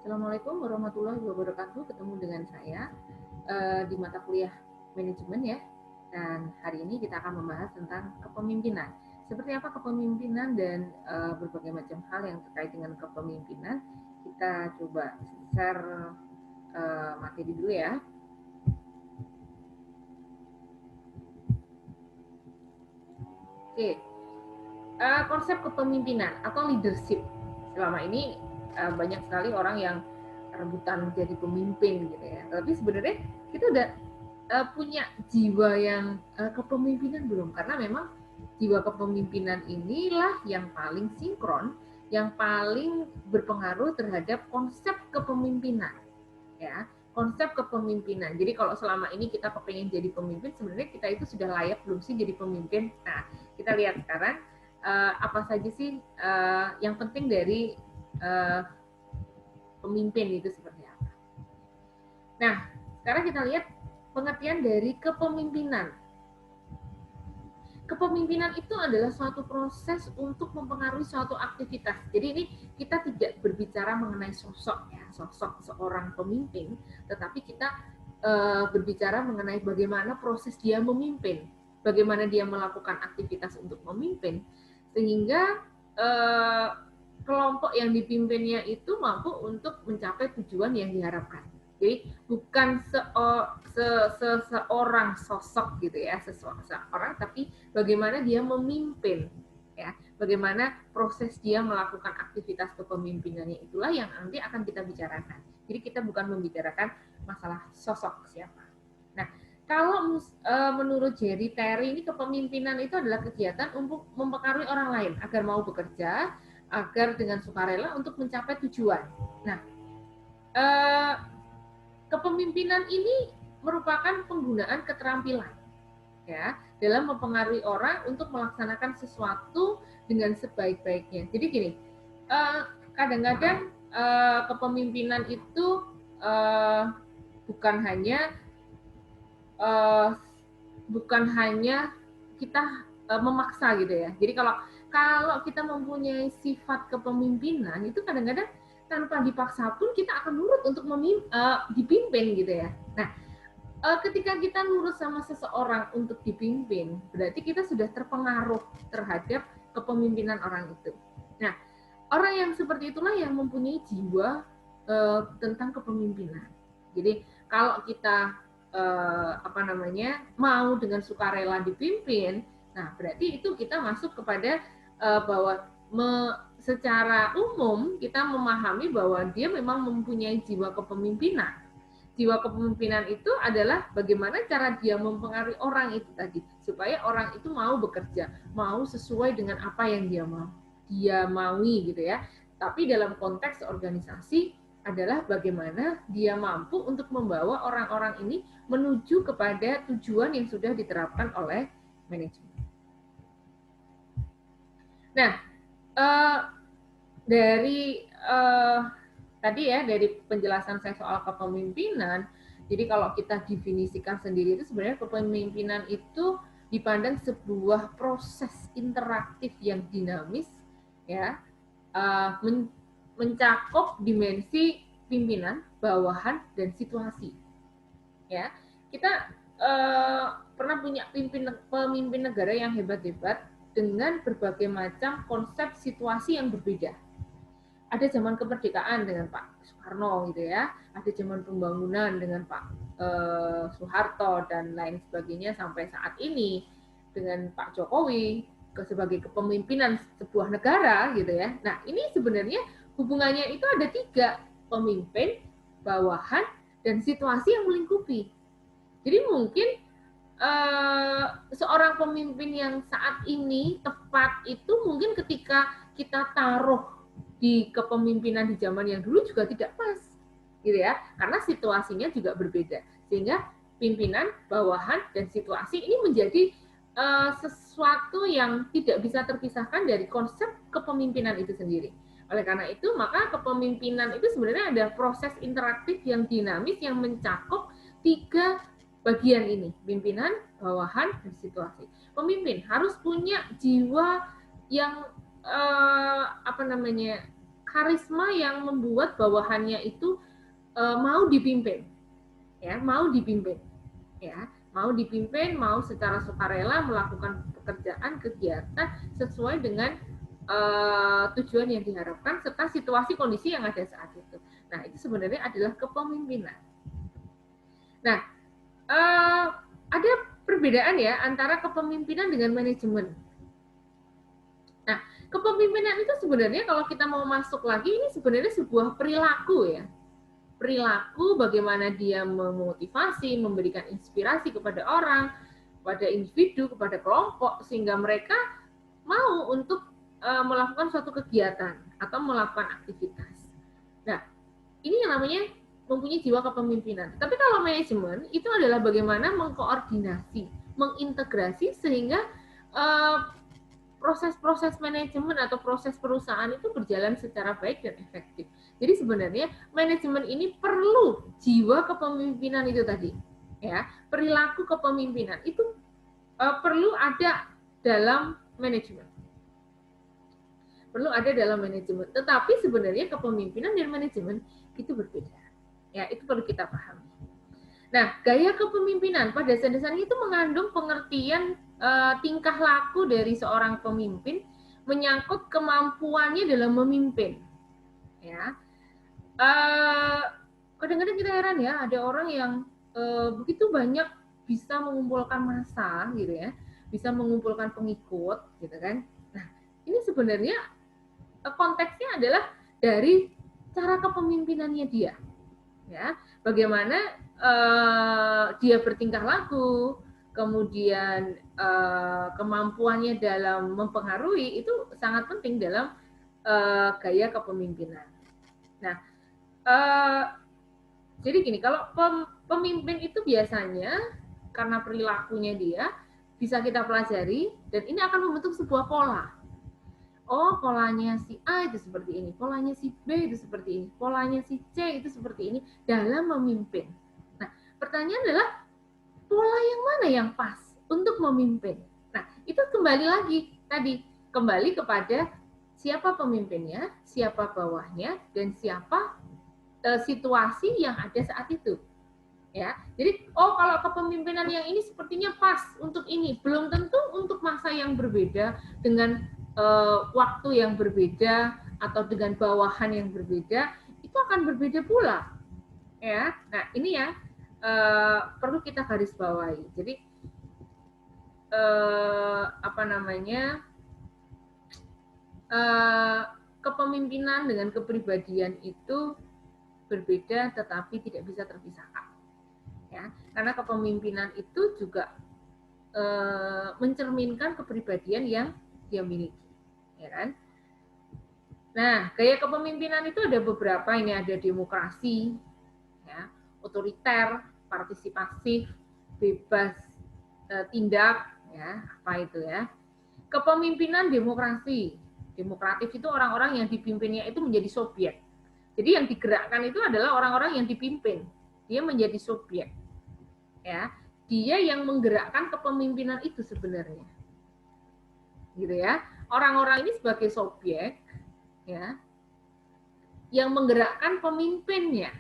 Assalamualaikum warahmatullahi wabarakatuh. Ketemu dengan saya di mata kuliah manajemen ya. Dan hari ini kita akan membahas tentang kepemimpinan. Seperti apa kepemimpinan dan berbagai macam hal yang terkait dengan kepemimpinan. Kita coba share materi dulu ya. Oke, konsep kepemimpinan atau leadership. Selama ini banyak sekali orang yang rebutan menjadi pemimpin gitu ya. Tapi sebenarnya kita udah punya jiwa yang kepemimpinan belum? Karena memang jiwa kepemimpinan inilah yang paling sinkron, yang paling berpengaruh terhadap konsep kepemimpinan, ya. Konsep kepemimpinan. Jadi kalau selama ini kita kepengen jadi pemimpin, sebenarnya kita itu sudah layak belum sih jadi pemimpin? Nah, kita lihat sekarang apa saja sih yang penting dari pemimpin itu seperti apa. Nah, sekarang kita lihat pengertian dari kepemimpinan. Kepemimpinan itu adalah suatu proses untuk mempengaruhi suatu aktivitas. Jadi ini kita tidak berbicara mengenai sosok ya, sosok seorang pemimpin, tetapi kita berbicara mengenai bagaimana proses dia memimpin, bagaimana dia melakukan aktivitas untuk memimpin, sehingga kelompok yang dipimpinnya itu mampu untuk mencapai tujuan yang diharapkan. Jadi bukan seorang sosok gitu ya, seseorang, tapi bagaimana dia memimpin, ya, bagaimana proses dia melakukan aktivitas kepemimpinannya, itulah yang nanti akan kita bicarakan. Jadi kita bukan membicarakan masalah sosok siapa. Nah, kalau menurut Jerry Terry ini kepemimpinan itu adalah kegiatan untuk mempengaruhi orang lain agar mau bekerja, agar dengan sukarela untuk mencapai tujuan. Nah, kepemimpinan ini merupakan penggunaan keterampilan ya dalam mempengaruhi orang untuk melaksanakan sesuatu dengan sebaik-baiknya. Jadi gini, kadang-kadang kepemimpinan itu bukan hanya kita memaksa gitu ya. Jadi kalau kita mempunyai sifat kepemimpinan itu kadang-kadang tanpa dipaksa pun kita akan nurut untuk dipimpin gitu ya. Nah, ketika kita nurut sama seseorang untuk dipimpin, berarti kita sudah terpengaruh terhadap kepemimpinan orang itu. Nah, orang yang seperti itulah yang mempunyai jiwa tentang kepemimpinan. Jadi kalau kita mau dengan sukarela dipimpin, nah berarti itu kita masuk kepada bahwa secara umum kita memahami bahwa dia memang mempunyai jiwa kepemimpinan. Jiwa kepemimpinan itu adalah bagaimana cara dia mempengaruhi orang itu tadi, supaya orang itu mau bekerja, mau sesuai dengan apa yang dia maui gitu ya. Tapi dalam konteks organisasi adalah bagaimana dia mampu untuk membawa orang-orang ini menuju kepada tujuan yang sudah diterapkan oleh manajemen. Nah, dari tadi ya, dari penjelasan saya soal kepemimpinan, jadi kalau kita definisikan sendiri itu sebenarnya kepemimpinan itu dipandang sebuah proses interaktif yang dinamis, ya, mencakup dimensi pimpinan, bawahan, dan situasi. Ya, kita pernah punya pemimpin negara yang hebat-hebat dengan berbagai macam konsep situasi yang berbeda. Ada zaman kemerdekaan dengan Pak Soekarno gitu ya, ada zaman pembangunan dengan Pak Soeharto dan lain sebagainya sampai saat ini dengan Pak Jokowi sebagai kepemimpinan sebuah negara gitu ya. Nah, ini sebenarnya hubungannya itu ada 3, pemimpin, bawahan, dan situasi yang melingkupi. Jadi mungkin seorang pemimpin yang saat ini tepat itu mungkin ketika kita taruh di kepemimpinan di zaman yang dulu juga tidak pas, gitu ya, karena situasinya juga berbeda, sehingga pimpinan, bawahan, dan situasi ini menjadi sesuatu yang tidak bisa terpisahkan dari konsep kepemimpinan itu sendiri. Oleh karena itu, maka kepemimpinan itu sebenarnya ada proses interaktif yang dinamis yang mencakup 3 bagian ini, pimpinan, bawahan, dan situasi. Pemimpin harus punya jiwa yang karisma yang membuat bawahannya itu mau dipimpin, ya, mau dipimpin, ya, mau dipimpin, mau secara sukarela melakukan pekerjaan kegiatan sesuai dengan tujuan yang diharapkan serta situasi kondisi yang ada saat itu. Nah, itu sebenarnya adalah kepemimpinan. Nah, ada perbedaan ya antara kepemimpinan dengan manajemen. Nah, kepemimpinan itu sebenarnya kalau kita mau masuk lagi, ini sebenarnya sebuah perilaku ya. Perilaku bagaimana dia memotivasi, memberikan inspirasi kepada orang, pada individu, kepada kelompok, sehingga mereka mau untuk melakukan suatu kegiatan atau melakukan aktivitas. Nah, ini yang namanya mempunyai jiwa kepemimpinan. Tapi kalau manajemen itu adalah bagaimana mengkoordinasi, mengintegrasi sehingga proses-proses manajemen atau proses perusahaan itu berjalan secara baik dan efektif. Jadi sebenarnya manajemen ini perlu jiwa kepemimpinan itu tadi, ya, perilaku kepemimpinan itu perlu ada dalam manajemen. Perlu ada dalam manajemen. Tetapi sebenarnya kepemimpinan dan manajemen itu berbeda. Ya, itu perlu kita pahami. Nah, gaya kepemimpinan pada dasarnya itu mengandung pengertian tingkah laku dari seorang pemimpin menyangkut kemampuannya dalam memimpin. Ya, kadang-kadang kita heran ya, ada orang yang begitu banyak bisa mengumpulkan massa, gitu ya, bisa mengumpulkan pengikut, gitu kan. Nah, ini sebenarnya konteksnya adalah dari cara kepemimpinannya dia, ya, bagaimana dia bertingkah laku, kemudian kemampuannya dalam mempengaruhi itu sangat penting dalam gaya kepemimpinan. Nah, jadi gini, kalau pemimpin itu biasanya karena perilakunya dia bisa kita pelajari dan ini akan membentuk sebuah pola. Oh, polanya si A itu seperti ini, polanya si B itu seperti ini, polanya si C itu seperti ini dalam memimpin. Nah, pertanyaan adalah pola yang mana yang pas untuk memimpin? Nah, itu kembali lagi tadi, kembali kepada siapa pemimpinnya, siapa bawahnya, dan siapa situasi yang ada saat itu. Ya, jadi kalau kepemimpinan yang ini sepertinya pas untuk ini, belum tentu untuk masa yang berbeda dengan waktu yang berbeda atau dengan bawahan yang berbeda itu akan berbeda pula, ya. Nah, ini ya perlu kita garis bawahi. Jadi apa namanya, kepemimpinan dengan kepribadian itu berbeda tetapi tidak bisa terpisahkan, ya, karena kepemimpinan itu juga mencerminkan kepribadian yang dia miliki, ya kan. Nah, gaya kepemimpinan itu ada beberapa, ini ada demokrasi, ya, otoriter, partisipasif, bebas tindak, ya, apa itu ya. Kepemimpinan demokrasi, demokratif itu orang-orang yang dipimpinnya itu menjadi subjek. Jadi yang digerakkan itu adalah orang-orang yang dipimpin, dia menjadi subjek, ya, dia yang menggerakkan kepemimpinan itu sebenarnya, gitu ya. Orang-orang ini sebagai subjek, ya, yang menggerakkan pemimpinnya,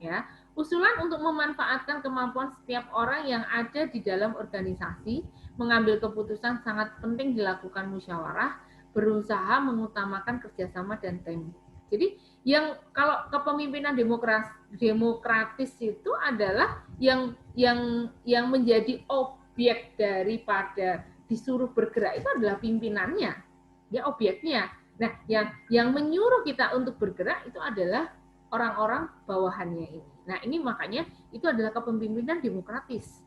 ya. Usulan untuk memanfaatkan kemampuan setiap orang yang ada di dalam organisasi, mengambil keputusan sangat penting dilakukan musyawarah, berusaha mengutamakan kerjasama dan tim. Jadi yang kalau kepemimpinan demokratis itu adalah yang menjadi objek daripada disuruh bergerak itu adalah pimpinannya, ya, objeknya. Nah, yang menyuruh kita untuk bergerak itu adalah orang-orang bawahannya ini. Nah, ini makanya itu adalah kepemimpinan demokratis,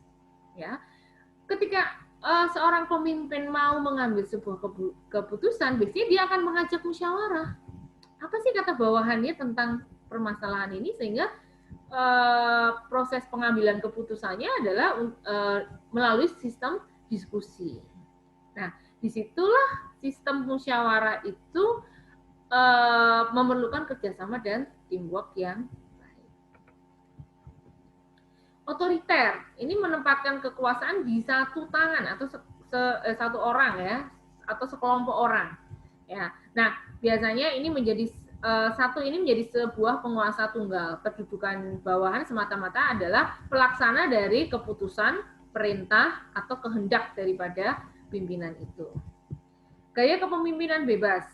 ya. Ketika seorang pemimpin mau mengambil sebuah keputusan, biasanya dia akan mengajak musyawarah. Apa sih kata bawahannya tentang permasalahan ini, sehingga proses pengambilan keputusannya adalah melalui sistem diskusi. Nah, disitulah sistem musyawarah itu memerlukan kerjasama dan teamwork yang baik. Otoriter ini menempatkan kekuasaan di satu tangan atau satu orang, ya, atau sekelompok orang, ya. Nah, biasanya ini menjadi ini menjadi sebuah penguasa tunggal. Kedudukan bawahan semata-mata adalah pelaksana dari keputusan, perintah, atau kehendak daripada pimpinan itu. Gaya kepemimpinan bebas,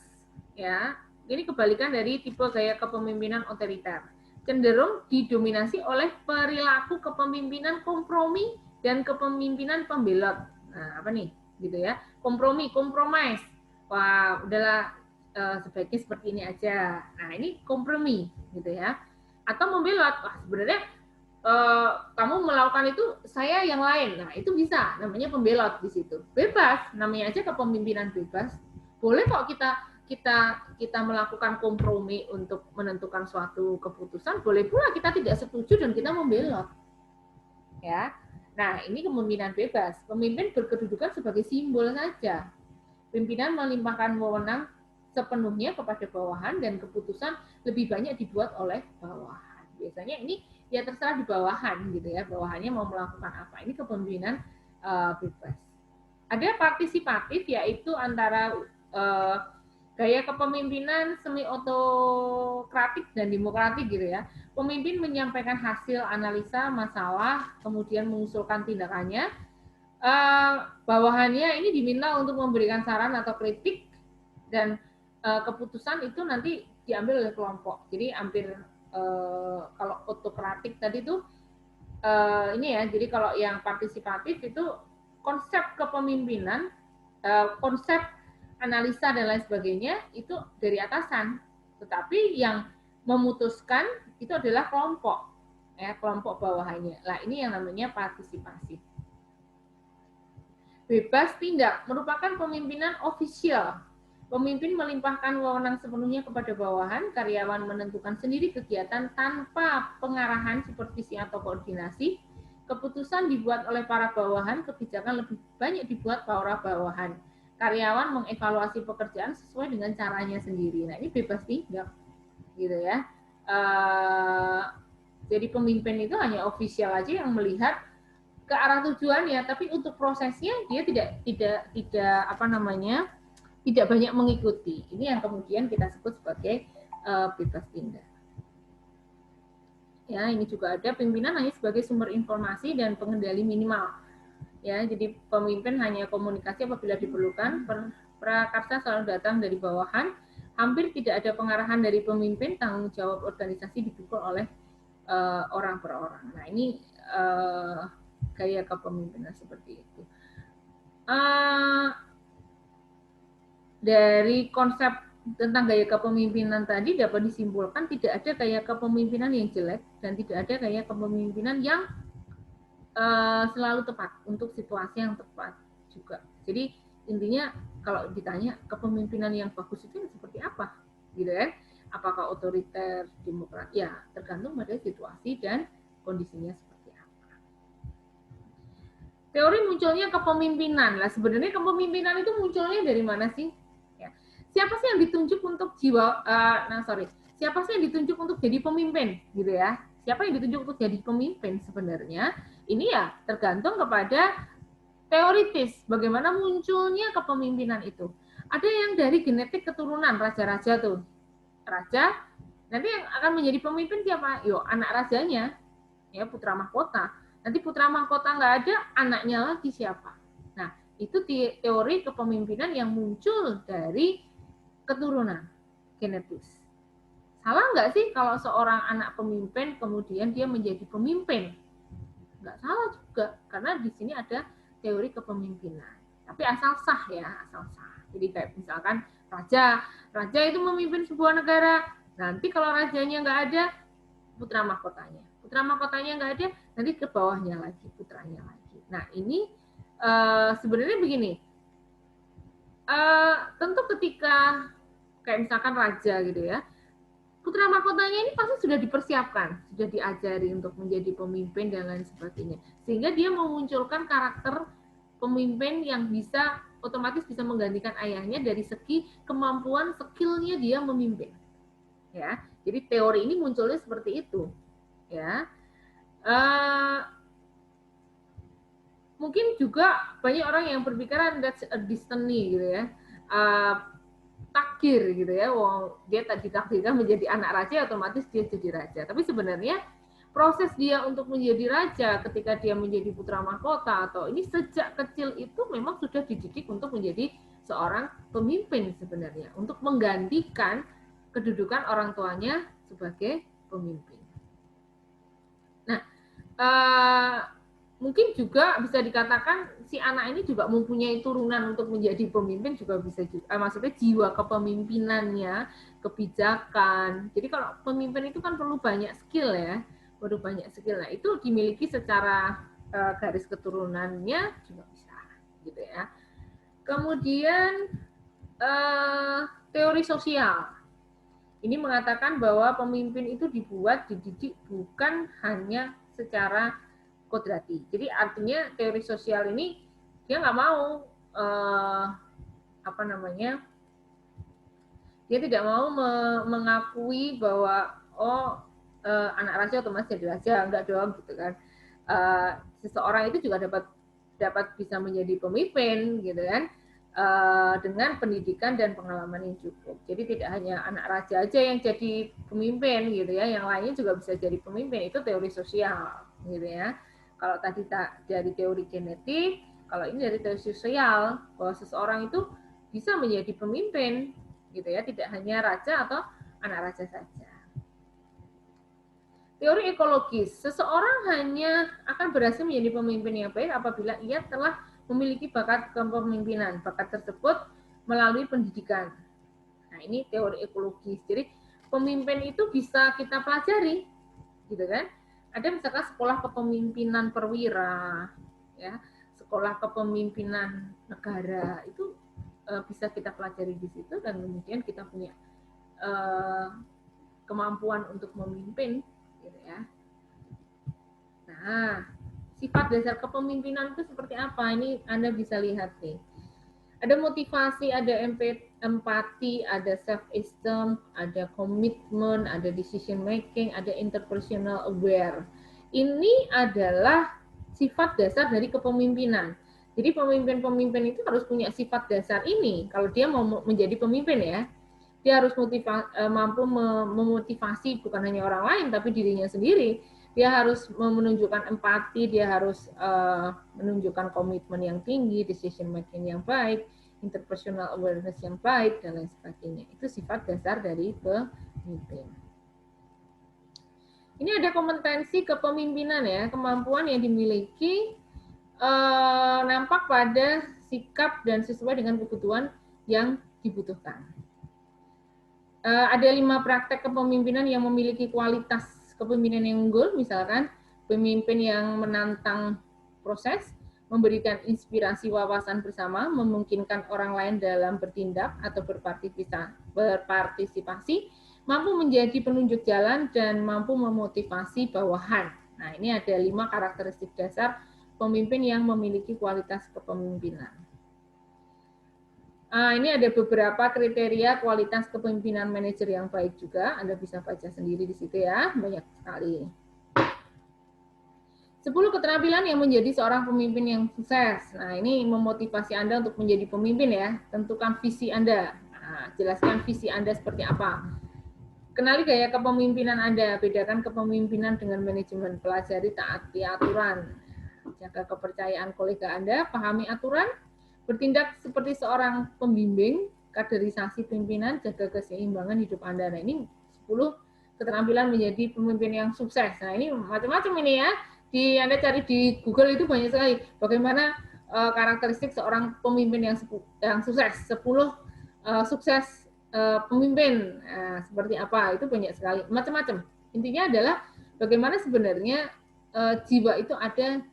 ya, ini kebalikan dari tipe gaya kepemimpinan otoriter. Cenderung didominasi oleh perilaku kepemimpinan kompromi dan kepemimpinan pembelot. Nah, apa nih? Gitu ya. Kompromise. Wah, udahlah sebaiknya seperti ini aja. Nah, ini kompromi gitu ya. Atau membelot. Wah, sebenarnya kamu melakukan itu, saya yang lain. Nah, itu bisa, namanya pembelot di situ. Bebas, namanya aja kepemimpinan bebas. Boleh kok kita melakukan kompromi untuk menentukan suatu keputusan, boleh pula kita tidak setuju dan kita membelot. Ya. Nah, ini kepemimpinan bebas. Pemimpin berkedudukan sebagai simbol saja. Pimpinan melimpahkan wewenang sepenuhnya kepada bawahan dan keputusan lebih banyak dibuat oleh bawahan. Biasanya ini ya terserah di bawahan gitu ya, bawahannya mau melakukan apa. Ini kepemimpinan bebas. Ada partisipatif, yaitu antara gaya kepemimpinan semi otokratik dan demokratik gitu ya. Pemimpin menyampaikan hasil analisa masalah, kemudian mengusulkan tindakannya. Bawahannya ini diminta untuk memberikan saran atau kritik, dan keputusan itu nanti diambil oleh kelompok. Jadi hampir kalau otokratik tadi tuh ini ya, jadi kalau yang partisipatif itu konsep kepemimpinan, konsep analisa dan lain sebagainya itu dari atasan, tetapi yang memutuskan itu adalah kelompok, ya, kelompok bawahannya. Nah, ini yang namanya partisipasi. Bebas tindak merupakan pemimpinan ofisial. Pemimpin melimpahkan wewenang sepenuhnya kepada bawahan, karyawan menentukan sendiri kegiatan tanpa pengarahan, supervisi, atau koordinasi. Keputusan dibuat oleh para bawahan, kebijakan lebih banyak dibuat para bawahan. Karyawan mengevaluasi pekerjaan sesuai dengan caranya sendiri. Nah, ini bebas tindak, gitu ya. Jadi pemimpin itu hanya ofisial aja yang melihat ke arah tujuannya, tapi untuk prosesnya dia tidak apa namanya, tidak banyak mengikuti. Ini yang kemudian kita sebut sebagai bebas tindak. Ya, ini juga ada pimpinan hanya sebagai sumber informasi dan pengendali minimal. Ya, jadi pemimpin hanya komunikasi apabila diperlukan. Prakarsa selalu datang dari bawahan. Hampir tidak ada pengarahan dari pemimpin. Tanggung jawab organisasi dipikul oleh orang per orang. Nah, ini gaya kepemimpinan seperti itu. Dari konsep tentang gaya kepemimpinan tadi dapat disimpulkan tidak ada gaya kepemimpinan yang jelek dan tidak ada gaya kepemimpinan yang selalu tepat untuk situasi yang tepat juga. Jadi intinya kalau ditanya kepemimpinan yang bagus itu seperti apa, gitu kan? Apakah otoriter, demokrat? Ya, tergantung pada situasi dan kondisinya seperti apa. Teori munculnya kepemimpinan. Lah sebenarnya kepemimpinan itu munculnya dari mana sih? Ya. Siapa sih yang ditunjuk untuk siapa sih yang ditunjuk untuk jadi pemimpin, gitu ya? Siapa yang ditunjuk untuk jadi pemimpin sebenarnya? Ini ya tergantung kepada teoritis bagaimana munculnya kepemimpinan itu. Ada yang dari genetik keturunan raja-raja tuh. Raja nanti yang akan menjadi pemimpin siapa? Yo, anak rajanya, ya, putra mahkota. Nanti putra mahkota nggak ada, anaknya lagi siapa? Nah, itu teori kepemimpinan yang muncul dari keturunan genetis. Salah nggak sih kalau seorang anak pemimpin kemudian dia menjadi pemimpin? Nggak salah juga, karena di sini ada teori kepemimpinan. Tapi asal sah ya, asal sah. Jadi kayak misalkan raja itu memimpin sebuah negara. Nanti kalau rajanya nggak ada, putra mahkotanya. Putra mahkotanya nggak ada, nanti ke bawahnya lagi, putranya lagi. Nah, ini sebenarnya begini. Tentu ketika kayak misalkan raja gitu ya, putra mahkotanya ini pasti sudah dipersiapkan, sudah diajari untuk menjadi pemimpin dan lain sebagainya. Sehingga dia memunculkan karakter pemimpin yang bisa otomatis bisa menggantikan ayahnya dari segi kemampuan skillnya dia memimpin. Ya, jadi teori ini munculnya seperti itu. Ya, mungkin juga banyak orang yang berpikiran that's a destiny gitu ya. takdir gitu ya, wong dia ditakdirkan menjadi anak raja, otomatis dia jadi raja. Tapi sebenarnya proses dia untuk menjadi raja ketika dia menjadi putra mahkota atau ini sejak kecil itu memang sudah dididik untuk menjadi seorang pemimpin sebenarnya, untuk menggantikan kedudukan orang tuanya sebagai pemimpin. Nah, mungkin juga bisa dikatakan si anak ini juga mempunyai turunan untuk menjadi pemimpin juga bisa juga. Maksudnya jiwa kepemimpinannya, kebijakan. Jadi kalau pemimpin itu kan perlu banyak skill ya, perlu banyak skill. Nah itu dimiliki secara garis keturunannya juga bisa, gitu ya. Kemudian teori sosial. Ini mengatakan bahwa pemimpin itu dibuat, dididik bukan hanya secara kodrati. Jadi artinya teori sosial ini dia nggak mau dia tidak mau mengakui bahwa anak raja otomatis jadi raja, enggak dong gitu kan. Seseorang itu juga dapat bisa menjadi pemimpin gitu kan. Dengan pendidikan dan pengalaman yang cukup. Jadi tidak hanya anak raja aja yang jadi pemimpin gitu ya, yang lainnya juga bisa jadi pemimpin. Itu teori sosial gitu ya. Kalau tadi dari teori genetik, kalau ini dari teori sosial, bahwa seseorang itu bisa menjadi pemimpin gitu ya, tidak hanya raja atau anak raja saja. Teori ekologis, seseorang hanya akan berhasil menjadi pemimpin yang baik apabila ia telah memiliki bakat kepemimpinan. Bakat tersebut melalui pendidikan. Nah, ini teori ekologis. Jadi, pemimpin itu bisa kita pelajari, gitu kan? Ada misalkan sekolah kepemimpinan perwira, ya, sekolah kepemimpinan negara itu bisa kita pelajari di situ dan kemudian kita punya kemampuan untuk memimpin, gitu ya. Nah, sifat dasar kepemimpinan itu seperti apa? Ini Anda bisa lihat nih. Ada motivasi, ada empati, ada self-esteem, ada komitmen, ada decision making, ada interpersonal aware. Ini adalah sifat dasar dari kepemimpinan. Jadi pemimpin-pemimpin itu harus punya sifat dasar ini. Kalau dia mau menjadi pemimpin ya, dia harus mampu memotivasi bukan hanya orang lain, tapi dirinya sendiri. Dia harus menunjukkan empati, dia harus menunjukkan komitmen yang tinggi, decision making yang baik, interpersonal awareness yang baik, dan lain sebagainya. Itu sifat dasar dari pemimpin. Ini ada kompetensi kepemimpinan ya, kemampuan yang dimiliki nampak pada sikap dan sesuai dengan kebutuhan yang dibutuhkan. Ada 5 praktek kepemimpinan yang memiliki kualitas kepemimpinan yang unggul, misalkan pemimpin yang menantang proses, memberikan inspirasi wawasan bersama, memungkinkan orang lain dalam bertindak atau berpartisipasi, mampu menjadi penunjuk jalan, dan mampu memotivasi bawahan. Nah, ini ada 5 karakteristik dasar pemimpin yang memiliki kualitas kepemimpinan. Ini ada beberapa kriteria kualitas kepemimpinan manajer yang baik juga. Anda bisa baca sendiri di situ ya, banyak sekali. 10 keterampilan yang menjadi seorang pemimpin yang sukses. Nah, ini memotivasi Anda untuk menjadi pemimpin ya. Tentukan visi Anda. Nah, jelaskan visi Anda seperti apa. Kenali gaya kepemimpinan Anda. Bedakan kepemimpinan dengan manajemen. Pelajari taati aturan. Jaga kepercayaan kolega Anda. Pahami aturan. Bertindak seperti seorang pembimbing, kaderisasi pimpinan, jaga keseimbangan hidup Anda. Nah, ini 10 keterampilan menjadi pemimpin yang sukses. Nah, ini macam-macam ini ya. Anda cari di Google itu banyak sekali. Bagaimana karakteristik seorang pemimpin yang sukses. 10 sukses pemimpin. Seperti apa, itu banyak sekali. Macam-macam. Intinya adalah bagaimana sebenarnya jiwa itu ada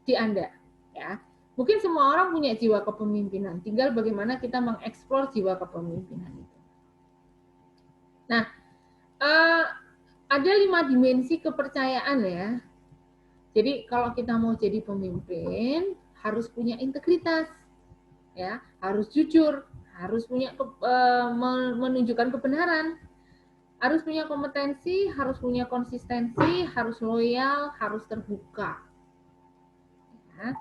di Anda. Ya. Mungkin semua orang punya jiwa kepemimpinan, tinggal bagaimana kita mengeksplor jiwa kepemimpinan itu. Nah, ada 5 dimensi kepercayaan ya. Jadi kalau kita mau jadi pemimpin, harus punya integritas, ya, harus jujur, harus punya menunjukkan kebenaran, harus punya kompetensi, harus punya konsistensi, harus loyal, harus terbuka. Ya.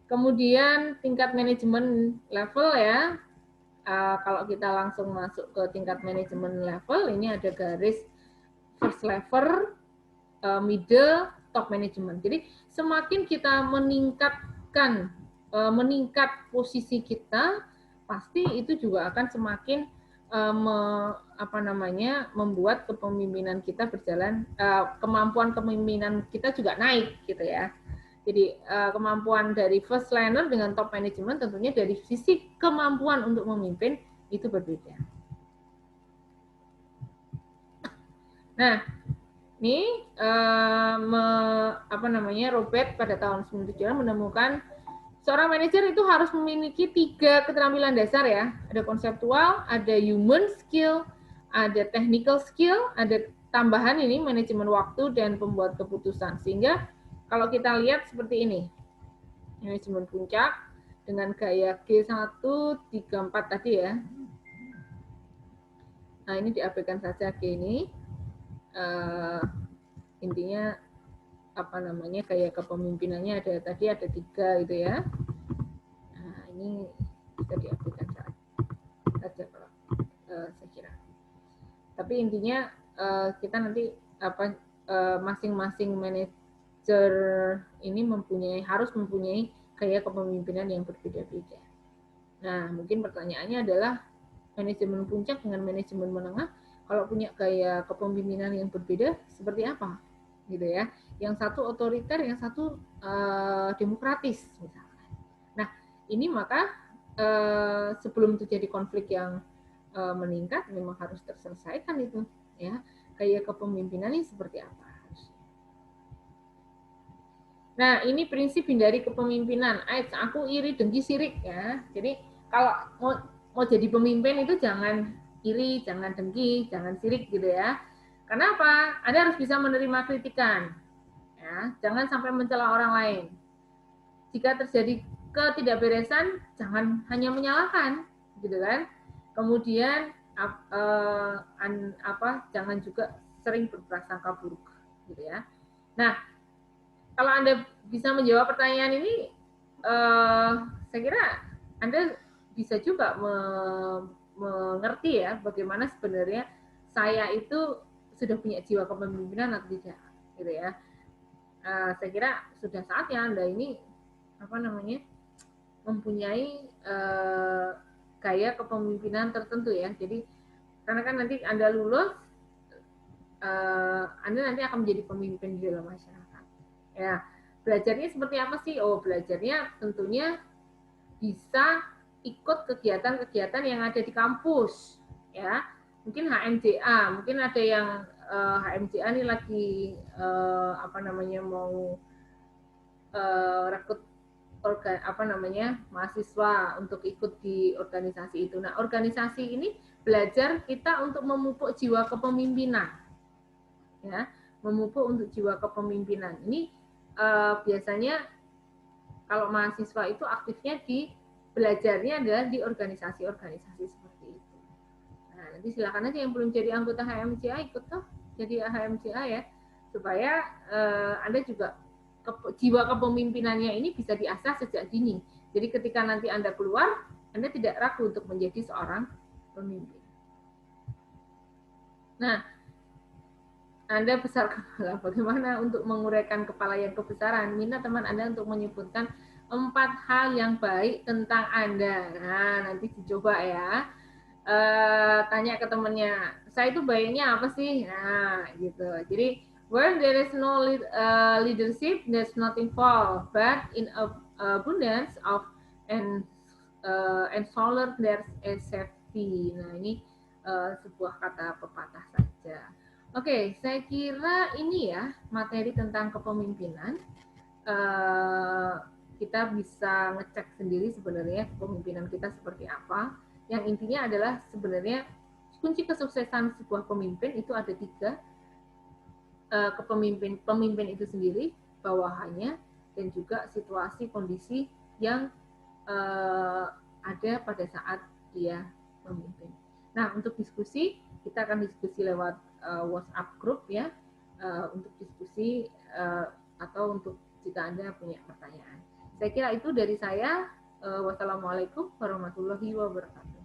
Kemudian tingkat manajemen level ya, kalau kita langsung masuk ke tingkat manajemen level, ini ada garis first level, middle, top management. Jadi semakin kita meningkat posisi kita, pasti itu juga akan semakin membuat kepemimpinan kita berjalan, kemampuan kepemimpinan kita juga naik gitu ya. Jadi kemampuan dari first learner dengan top management tentunya dari sisi kemampuan untuk memimpin itu berbeda. Nah, ini Robert pada tahun 1997 menemukan seorang manajer itu harus memiliki 3 keterampilan dasar ya. Ada konseptual, ada human skill, ada technical skill, ada tambahan ini manajemen waktu dan pembuat keputusan. Sehingga kalau kita lihat seperti ini, manajemen puncak dengan gaya G134 tadi ya. Nah ini diabaikan saja G ini. Intinya gaya kepemimpinannya ada 3 gitu ya. Nah ini bisa diabaikan saja kalau saya kira. Tapi intinya kita nanti masing-masing manajer ini harus mempunyai gaya kepemimpinan yang berbeda-beda. Nah, mungkin pertanyaannya adalah manajemen puncak dengan manajemen menengah kalau punya gaya kepemimpinan yang berbeda seperti apa, gitu ya? Yang satu otoriter, yang satu demokratis, misalnya. Nah, ini maka sebelum terjadi konflik yang meningkat, memang harus terselesaikan itu, ya. Gaya kepemimpinan ini seperti apa? Nah, ini prinsip hindari kepemimpinan. Aku iri, dengki, sirik ya. Jadi kalau mau jadi pemimpin itu jangan iri, jangan dengki, jangan sirik gitu ya. Kenapa? Anda harus bisa menerima kritikan. Ya, jangan sampai mencela orang lain. Jika terjadi ketidakberesan, jangan hanya menyalahkan, gitu kan? Kemudian jangan juga sering berprasangka buruk, gitu ya. Nah, kalau Anda bisa menjawab pertanyaan ini, saya kira Anda bisa juga mengerti ya bagaimana sebenarnya saya itu sudah punya jiwa kepemimpinan atau tidak, gitu ya. Saya kira sudah saatnya Anda ini mempunyai gaya kepemimpinan tertentu ya. Jadi karena kan nanti Anda lulus, Anda nanti akan menjadi pemimpin di dalam masyarakat. Ya, belajarnya seperti apa sih? Oh, belajarnya tentunya bisa ikut kegiatan-kegiatan yang ada di kampus, ya. Mungkin HMJA, mungkin ada yang HMJA ini lagi mau rekrut mahasiswa untuk ikut di organisasi itu. Nah, organisasi ini belajar kita untuk memupuk jiwa kepemimpinan, ya, memupuk untuk jiwa kepemimpinan. Ini biasanya kalau mahasiswa itu aktifnya belajarnya adalah di organisasi-organisasi seperti itu. Nah, nanti silakan aja yang belum jadi anggota HMCA ikut tuh jadi HMCA ya, supaya Anda juga jiwa kepemimpinannya ini bisa diasah sejak dini. Jadi ketika nanti Anda keluar, Anda tidak ragu untuk menjadi seorang pemimpin. Nah, Anda besar kepala, bagaimana untuk menguraikan kepala yang kebesaran? Minta teman Anda untuk menyebutkan 4 hal yang baik tentang Anda. Nah, nanti dicoba ya. Tanya ke temannya, saya itu baiknya apa sih? Nah, gitu. Jadi, where there is no leadership, there's nothing fall. But in abundance of and solar, there's a safety. Nah, ini sebuah kata pepatah saja. Oke, saya kira ini ya materi tentang kepemimpinan. Kita bisa ngecek sendiri sebenarnya kepemimpinan kita seperti apa. Yang intinya adalah sebenarnya kunci kesuksesan sebuah pemimpin itu ada 3. Pemimpin itu sendiri, bawahannya, dan juga situasi kondisi yang ada pada saat dia memimpin. Nah, untuk diskusi kita akan diskusi lewat WhatsApp group ya, untuk diskusi atau untuk jika Anda punya pertanyaan. Saya kira itu dari saya. Wassalamualaikum warahmatullahi wabarakatuh.